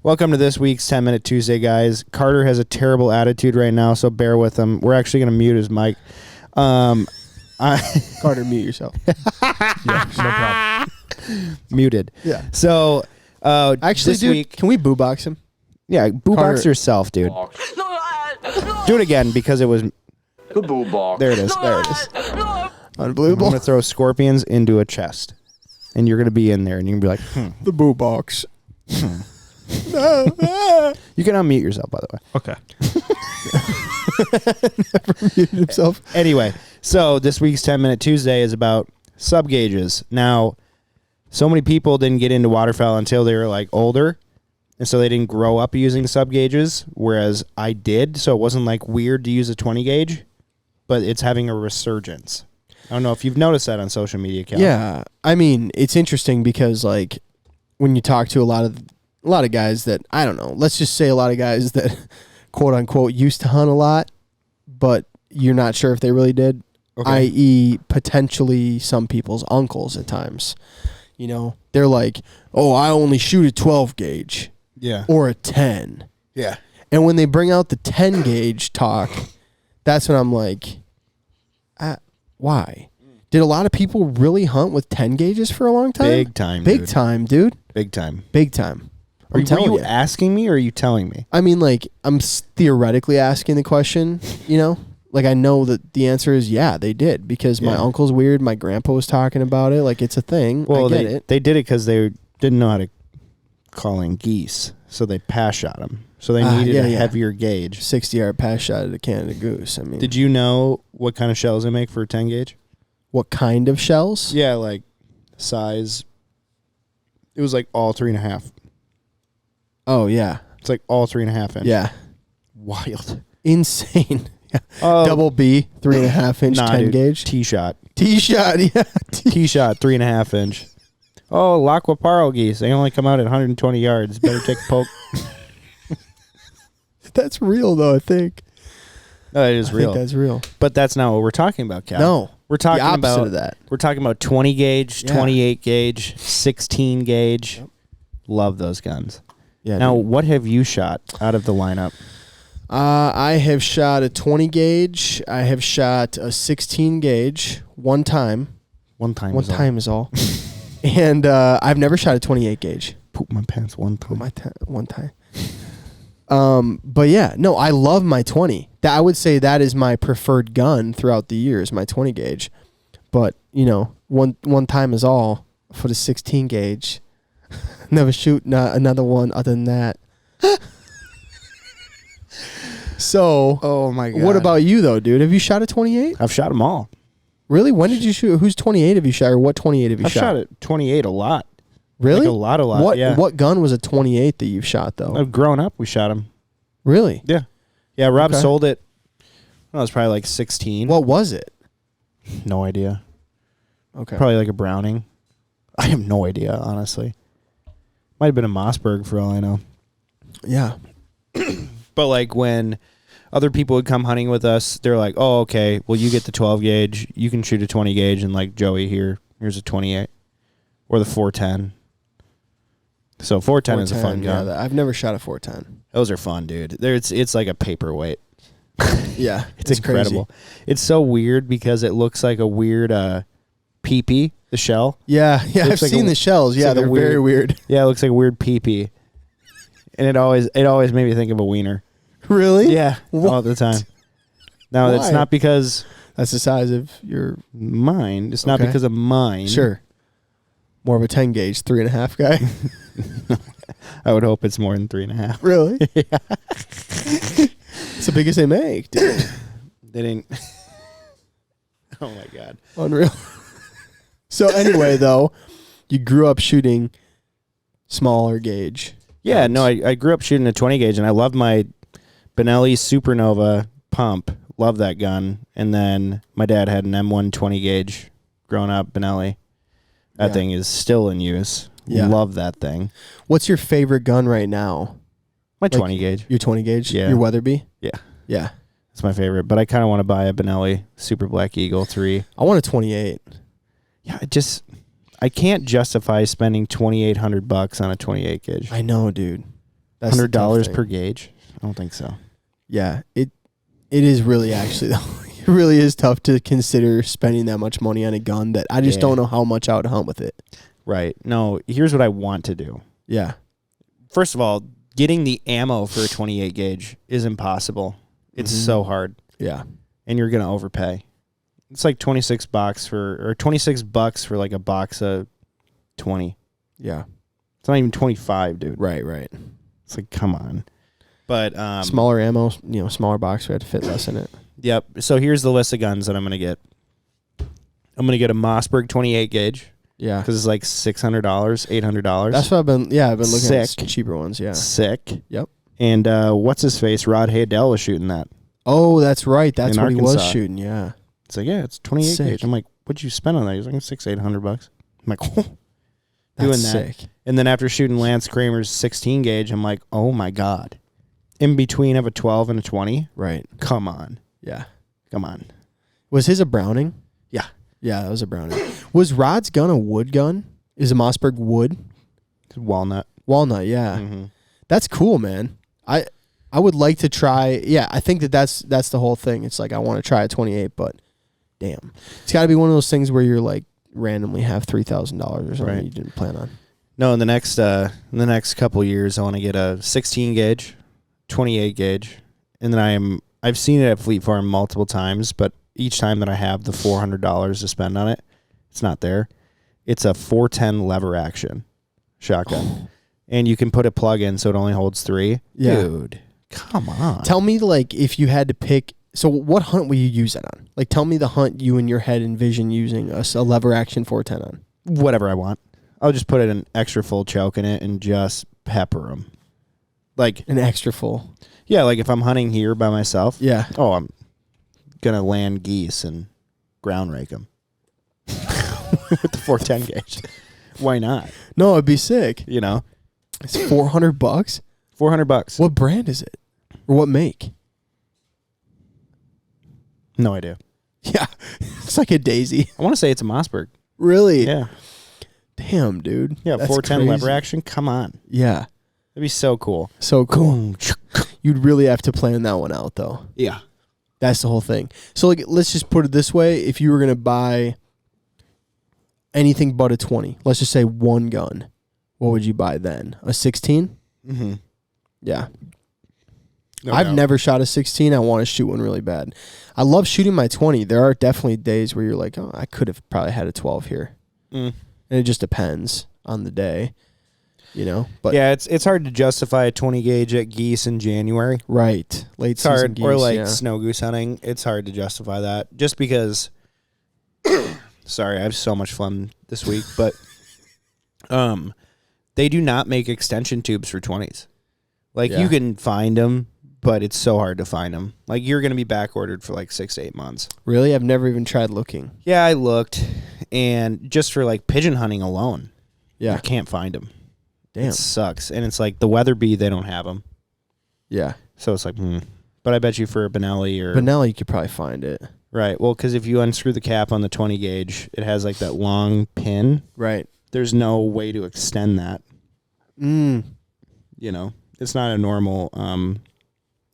Welcome to this week's 10-Minute Tuesday, guys. Carter has a terrible attitude right now, so bear with him. We're actually going to mute his mic. Carter, mute yourself. Yeah, no problem. Muted. Yeah. So, Actually, this dude, week... can we boo box him? Yeah, boo box yourself, dude. Do it again because it was... The boo box. There it is. There it is. I'm Unbelievable. going to throw scorpions into a chest. And you're going to be in there, and you can be like, The boo box. You can unmute yourself, by the way. Okay. Never muted himself. Anyway, so this week's 10-Minute Tuesday is about sub gauges. Now, so many people didn't get into waterfowl until they were like older, and so they didn't grow up using sub gauges, whereas I did, so it wasn't like weird to use a 20 gauge, but it's having a resurgence. I don't know if you've noticed that on social media, Cal. Yeah, I mean, it's interesting because like when you talk to a lot of guys that, I don't know, let's just say a lot of guys that quote unquote used to hunt a lot, but you're not sure if they really did, i.e. potentially some people's uncles at times. You know, they're like, oh, I only shoot a 12 gauge. Yeah. Or a 10. Yeah. And when they bring out the 10 gauge talk, that's when I'm like, why? Did a lot of people really hunt with 10 gauges for a long time? Big time, Big dude. time, dude. Big time. Big time. Were you asking me or are you telling me? I mean, like, I'm theoretically asking the question, you know? Like, I know that the answer is, yeah, they did. Because my uncle's weird. My grandpa was talking about it. Like, it's a thing. Well, I get it. They did it because they didn't know how to call in geese. So they pass shot them. So they needed a heavier gauge. 60-yard pass shot at a Canada goose. I mean, Did you know what kind of shells they make for a 10 gauge? what kind of shells? Yeah, like size. It was like all 3.5. Oh, yeah. It's like all 3.5 inch. Yeah. Wild. Insane. Oh, Double B, 3.5 inch, 10 dude. gauge. T-shot. T-shot, yeah. T-shot, 3.5 inch. Oh, Laquaparo geese. They only come out at 120 yards. Better take a poke. That's real, though, I think. No, it is real. I think that's real. But that's not what we're talking about, Cal. No. We're talking the opposite about of that. We're talking about 20 gauge, 28 gauge, 16 gauge. Yep. Love those guns. Yeah. Now, what have you shot out of the lineup? I have shot a 20 gauge. I have shot a 16 gauge one time. One time is all. And I've never shot a 28 gauge. Poop my pants one time. One time. But yeah, no, I love my 20. I would say that is my preferred gun throughout the years, my 20 gauge. But, you know, one time is all for the 16 gauge. Never shoot another one other than that. So, oh my God. What about you though, dude? Have you shot a 28? I've shot them all. Really? When did you shoot? Whose 28 have you shot, or what 28 have you I've shot at 28 a lot. Really? Like a lot. What gun was a 28 that you've shot though? Growing up, we shot them. Really? Yeah. Yeah, Rob sold it. I was probably like 16. What was it? No idea. Okay. Probably like a Browning. I have no idea, honestly. Might have been a Mossberg for all I know. Yeah. But like when other people would come hunting with us, they're like, oh, okay, well, you get the 12 gauge. You can shoot a 20 gauge. And like, Joey, here's a 28. Or the 410. So 410 is a fun gun. Yeah, I've never shot a 410. Those are fun, dude. It's like a paperweight. Yeah. It's incredible. Crazy. It's so weird because it looks like a weird pee-pee, the shell. Yeah, I've seen the shells. Yeah, they're very weird. Yeah, it looks like a weird pee-pee. And it always made me think of a wiener. Really? Yeah, all the time. No, it's not because that's the size of your mind. It's not because of mine. Sure. More of a 10 gauge, 3.5 guy. I would hope it's more than 3.5. Really? Yeah. It's the biggest they make, dude. They didn't. Oh my God. Unreal. So anyway, though, you grew up shooting smaller gauge. Yeah, no, I grew up shooting a 20 gauge, and I loved my Benelli Supernova pump. Love that gun. And then my dad had an M1 20 gauge growing up, Benelli. That thing is still in use. Yeah. Love that thing. What's your favorite gun right now? My 20 gauge. Your 20 gauge? Yeah. Your Weatherby? Yeah. Yeah. That's my favorite. But I kind of want to buy a Benelli Super Black Eagle 3. I want a 28. Yeah, I can't justify spending $2,800 on a 28 gauge. I know, dude. That's the tough $100 thing. per gauge? I don't think so. Yeah, it is really actually though. It really is tough to consider spending that much money on a gun that I just don't know how much I would hunt with it. Right. No, here's what I want to do. Yeah. First of all, getting the ammo for a 28 gauge is impossible. It's so hard. Yeah. And you're going to overpay. It's like $26 for like a box of 20. Yeah. It's not even 25, dude. Right, right. It's like, come on. But smaller ammo, smaller box, we had to fit less in it. Yep. So here's the list of guns that I'm going to get. I'm going to get a Mossberg 28 gauge. Yeah. Because it's like $600, $800. That's what I've been looking Sick. at cheaper ones, yeah. Sick. Yep. And what's his face? Rod Haydell was shooting that. Oh, that's right. That's In what he was Arkansas. shooting, yeah. It's like, yeah, it's 28 Sick. gauge. I'm like, what'd you spend on that? He's like, $600-800. I'm like, oh. That's Doing that. sick. And then after shooting Lance Kramer's 16 gauge, I'm like, oh my God. In between of a 12 and a 20? Right. Come on. Yeah. Come on. Was his a Browning? Yeah. Yeah, that was a Browning. Was Rod's gun a wood gun? Is a Mossberg wood? Walnut. Walnut, yeah. Mm-hmm. That's cool, man. I would like to try. Yeah, I think that's the whole thing. It's like I want to try a 28, but damn, it's got to be one of those things where you're like randomly have $3,000 or something Right. you didn't plan on. No, in the next couple years, I want to get a 16 gauge, 28 gauge, and then I've seen it at Fleet Farm multiple times, but each time that I have the $400 to spend on it, it's not there. It's a 410 lever action shotgun, and you can put a plug in so it only holds 3. Yeah. Dude, come on. Tell me, like, if you had to pick. So, what hunt will you use that on? Like, tell me the hunt you in your head envision using a lever action 410 on. Whatever I want. I'll just put an extra full choke in it and just pepper them. Like An extra full. Yeah, like if I'm hunting here by myself. Yeah. Oh, I'm gonna land geese and ground rake them with the 410 gauge. Why not? No, it'd be sick. You know, It's $400. $400. What brand is it, or what make? No idea. Yeah, it's like a Daisy. I want to say it's a Mossberg. Really? Yeah. Damn, dude. Yeah, That's 410 crazy. lever action. Come on. Yeah. That'd be so cool. So cool. You'd really have to plan that one out, though. Yeah. That's the whole thing. So, like, let's just put it this way: if you were gonna buy anything but a 20, let's just say one gun, what would you buy then? A 16? Mm-hmm. Yeah. No I've doubt. never shot a 16. I want to shoot one really bad. I love shooting my 20. There are definitely days where you're like, oh, I could have probably had a 12 here. Mm. And it just depends on the day, you know? But Yeah, it's hard to justify a 20 gauge at geese in January. right. Late It's season hard. geese, Or like yeah. snow goose hunting. It's hard to justify that just because. Sorry, I have so much phlegm this week, but they do not make extension tubes for 20s. Like Yeah. you can find them, but it's so hard to find them. Like you're going to be back ordered for like 6 to 8 months. Really? I've never even tried looking. Yeah, I looked, and just for like pigeon hunting alone, Yeah. I can't find them. Damn. It sucks, and it's like the Weatherby, they don't have them, Yeah. so it's like, But I bet you for a Benelli or But now you could probably find it. right, well, because if you unscrew the cap on the 20 gauge, it has like that long pin. Right. There's no way to extend that. Mm. You know, it's not a normal.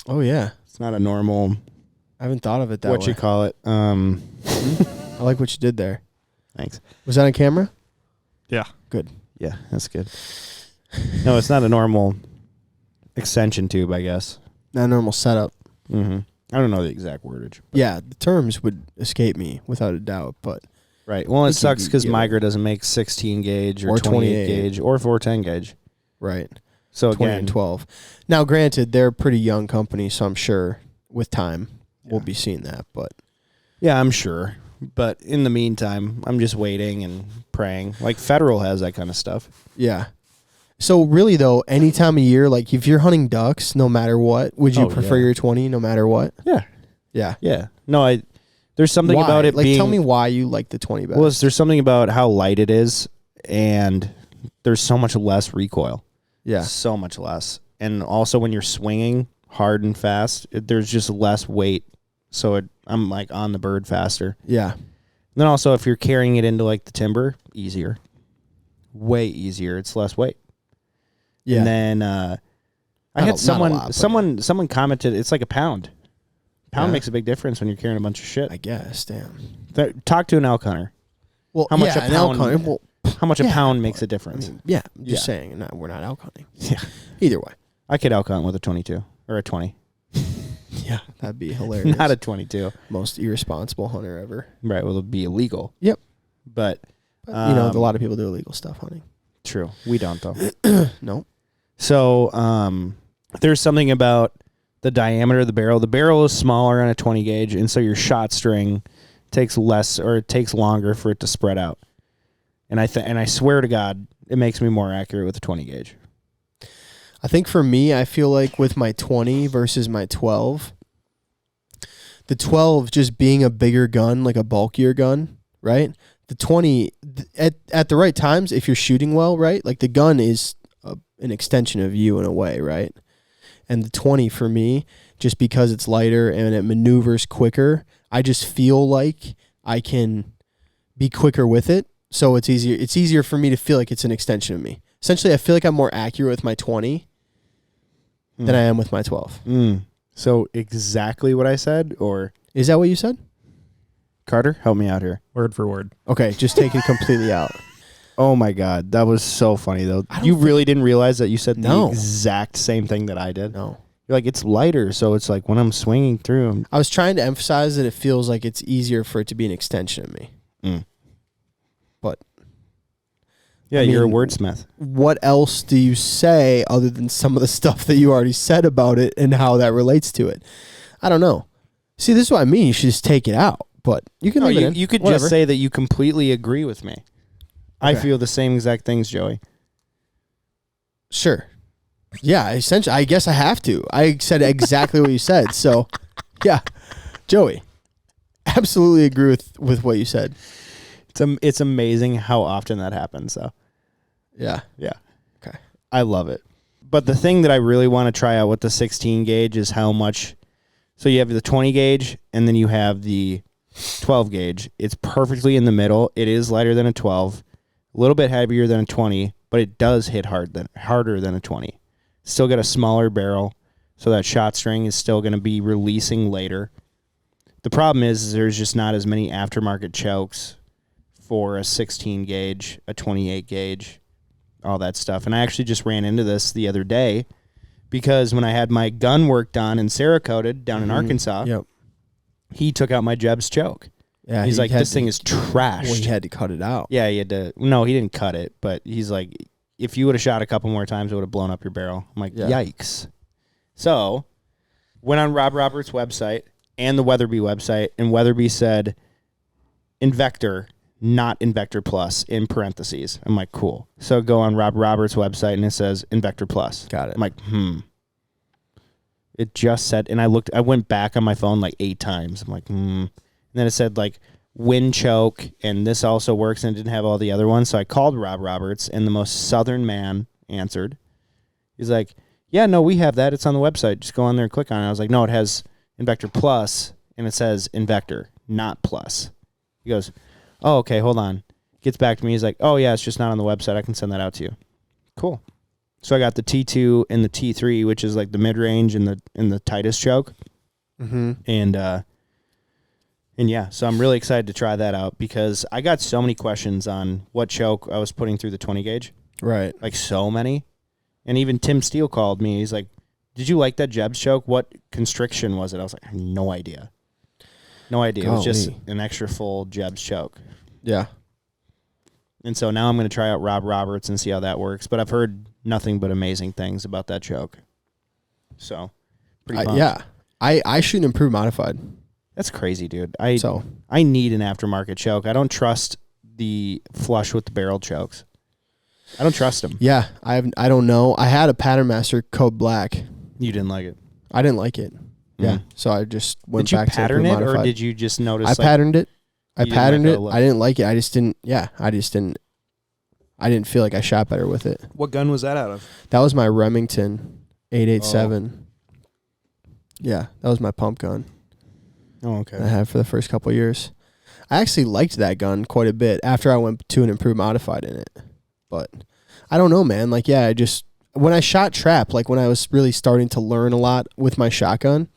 Oh, yeah. It's not a normal. I haven't thought of it that What way. you call it? I like what you did there. Thanks. Was that on camera? Yeah. Good. Yeah, that's good. No, it's not a normal extension tube, I guess. Not a normal setup. Mm-hmm. I don't know the exact wordage. but- Yeah, the terms would escape me without a doubt, but Right. Well, it We sucks can because get it. Migra doesn't make 16 gauge or Or 28 28. gauge or 410 gauge. right. So 20 again, and 12. Now, granted, they're a pretty young company, so I'm sure with time we'll be seeing that. But yeah, I'm sure. But in the meantime, I'm just waiting and praying. Like Federal has that kind of stuff. yeah. So really, though, any time of year, like if you're hunting ducks, no matter what, would you Oh, prefer yeah. your 20 no matter what? Yeah. Yeah. Yeah. No, there's something Why? about it like, being. tell me why you like the 20 best. Well, there's something about how light it is, and there's so much less recoil. yeah. So much less. And also when you're swinging hard and fast, there's just less weight. So I'm like on the bird faster. Yeah. And then also if you're carrying it into like the timber, easier. Way easier. It's less weight. Yeah. And then I had Not a lot, but someone commented it's like a pound. Pound Yeah. makes a big difference when you're carrying a bunch of shit. I guess, damn. Talk to an elk hunter. Well, How much yeah, a an elk pound- hunter, well, How much a Yeah, pound makes a I difference? mean, yeah, I'm just Yeah. saying, we're not elk hunting. Yeah. Either way. I could elk hunt with a 22 or a 20. Yeah, that'd be hilarious. Not a 22. Most irresponsible hunter ever. Right. Well, it'd be illegal. Yep. But, But, a lot of people do illegal stuff hunting. true. We don't, though. No. So there's something about the diameter of the barrel. The barrel is smaller on a 20 gauge, and so your shot string takes less, or it takes longer for it to spread out. And I swear to God, it makes me more accurate with a 20 gauge. I think for me, I feel like with my 20 versus my 12, the 12 just being a bigger gun, like a bulkier gun, right? The 20, at the right times, if you're shooting well, right? Like the gun is an extension of you in a way, right? And the 20 for me, just because it's lighter and it maneuvers quicker, I just feel like I can be quicker with it. So it's easier. It's easier for me to feel like it's an extension of me. Essentially, I feel like I'm more accurate with my 20 than I am with my 12. So exactly what I said, or Is that what you said? Carter, help me out here. Word for word. Okay, just take it completely out. Oh my God, that was so funny though. I don't You think- really didn't realize that you said No. the exact same thing that I did. No. You're like, it's lighter, so it's like when I'm swinging through. I was trying to emphasize that it feels like it's easier for it to be an extension of me. But Yeah, I you're a mean, wordsmith. what else do you say other than some of the stuff that you already said about it and how that relates to it? I don't know. See, this is what I mean. You should just take it out. But you can No, leave it in. you could Whatever. just say that you completely agree with me. I Okay. feel the same exact things, Joey. Sure. Yeah, essentially, I guess I have to. I said exactly what you said. So, yeah. Joey, absolutely agree with what you said. It's amazing how often that happens, though. Yeah. Yeah. Okay. I love it. But the thing that I really want to try out with the 16 gauge is how much. So you have the 20 gauge, and then you have the 12 gauge. It's perfectly in the middle. It is lighter than a 12, a little bit heavier than a 20, but it does hit harder than a 20. Still got a smaller barrel, so that shot string is still going to be releasing later. The problem is there's just not as many aftermarket chokes for a 16 gauge, a 28 gauge, all that stuff. And I actually just ran into this the other day because when I had my gun work done and Cerakoted down in Arkansas, Yep. he took out my Jeb's choke. Yeah. He's he like, had this to- thing is trashed. Well, he had to cut it out. Yeah, he had to. No, he didn't cut it, but he's like, if you would have shot a couple more times, it would have blown up your barrel. I'm like, Yeah. yikes. So, went on Rob Roberts' website and the Weatherby website, and Weatherby said, Invector, not Invector Plus, in parentheses. I'm like, cool. So, go on Rob Roberts' website, and it says Invector Plus. Got it. I'm like, It just said, and I went back on my phone like 8 times. I'm like, And then it said, like, wind choke, and this also works, and it didn't have all the other ones. So I called Rob Roberts, and the most southern man answered. He's like, yeah, no, we have that. It's on the website. Just go on there and click on it. I was like, no, it has Invector Plus, and it says Invector, not Plus. He goes, oh, okay, hold on. Gets back to me. He's like, oh, yeah, it's just not on the website. I can send that out to you. Cool. So I got the T2 and the T3, which is like the mid-range and the tightest choke. Mm-hmm. And yeah, so I'm really excited to try that out because I got so many questions on what choke I was putting through the 20 gauge. Right. Like so many. And even Tim Steele called me. He's like, did you like that Jeb's choke? What constriction was it? I was like, I have no idea. No idea. It was just Golly. an extra full Jeb's choke. Yeah. And so now I'm going to try out Rob Roberts and see how that works. But I've heard nothing but amazing things about that choke. So, pretty pumped. Yeah. I shoot an improved modified. That's crazy, dude. So I need an aftermarket choke. I don't trust the flush with the barrel chokes. I don't trust them. yeah, I don't know. I had a Pattern Master Code Black. You didn't like it. I didn't like it. Yeah. Mm. So I just went Did you back pattern to it, improved or modified. did you just notice? I like, patterned it. I you didn't patterned like it. how it looked? I didn't like it. I just didn't. Yeah, I didn't feel like I shot better with it. What gun was that out of? That was my Remington 887. Yeah, that was my pump gun Oh, okay. I had for the first couple of years. I actually liked that gun quite a bit after I went to an improved modified in it. But I don't know, man. Like, yeah, when I shot trap, like when I was really starting to learn a lot with my shotgun,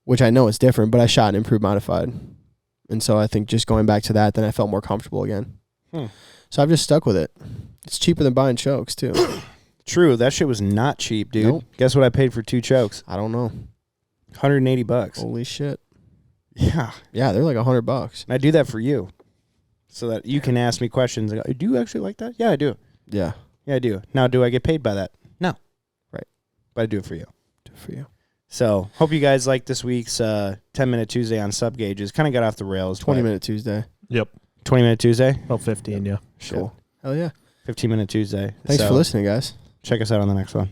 which I know is different, but I shot an improved modified. And so I think just going back to that, then I felt more comfortable again. So I've just stuck with it. It's cheaper than buying chokes, too. True. That shit was not cheap, dude. Nope. Guess what I paid for 2 chokes? I don't know. $180. Holy shit. Yeah. Yeah, they're like $100. And I do that for you. So that you can ask me questions. Like, do you actually like that? Yeah, I do. Yeah. Yeah, I do. Now, do I get paid by that? No. Right. But I do it for you. Do it for you. So, hope you guys like this week's 10-minute Tuesday on sub gauges. Kind of got off the rails. 20-minute Tuesday. Yep. 20-minute Tuesday? About 15, yeah. Cool. Hell yeah. 15-minute Tuesday. Thanks for listening, guys. Check us out on the next one.